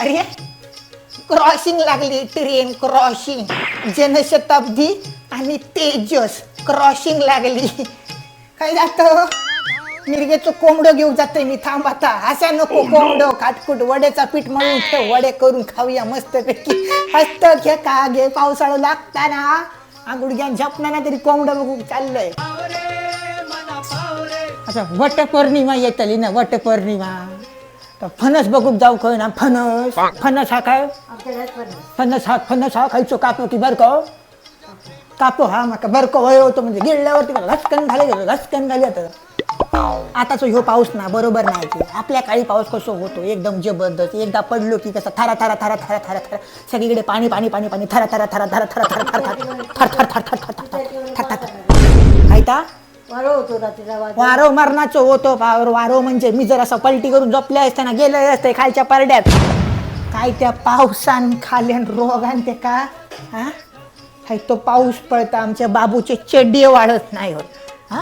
अरे क्रॉसिंग लागली, train crossing, Janshatabdi आणि तेजस क्रॉसिंग लागली. काय जातं मिरगेचं कोंबडं घेऊन जातोय मी. थांब आता, असा नको कोंबडं खाटकूट वड्याचा पीठ मळून ठेव, वडे करून खाऊया मस्त पैकी. हस्त घे का घे, पावसाळा लागताना गुडघ्यान झपणार तरी कोंबडं बघू चाललंय. अच्छा वटपौर्णिमा येतली ना, वटपौर्णिमा तर फणस बघूक जाऊ खय ना. फणस फणस हा काय, फणस हा खायचो कापो की बरं का कापो. हा मग बरं का वय होतो म्हणजे गिळल्यावरती घसकन घाले आता. आताच ह्यो पाऊस ना बरोबर नाही की. आपल्या काळी पाऊस कसं होतो एकदम जबरदस्त. एकदा पडलो की कसं थारा थारा थारा थारा थारा थारा सगळीकडे पाणी पाणी पाणी पाणी थारा थारा थारा थारा थारा थारा थारा थार थार थार थार थार थार थार थार काय ता वारो मरणाचं होतो. वारो म्हणजे मी जर असं पलटी करून झोपले असताना गेले असते खालच्या परड्यात. काय त्या पावसान खाल्यान रोगान ते का हा तो पाऊस पडता आमच्या बाबूचे चड्डे वाढत नाही होत. हा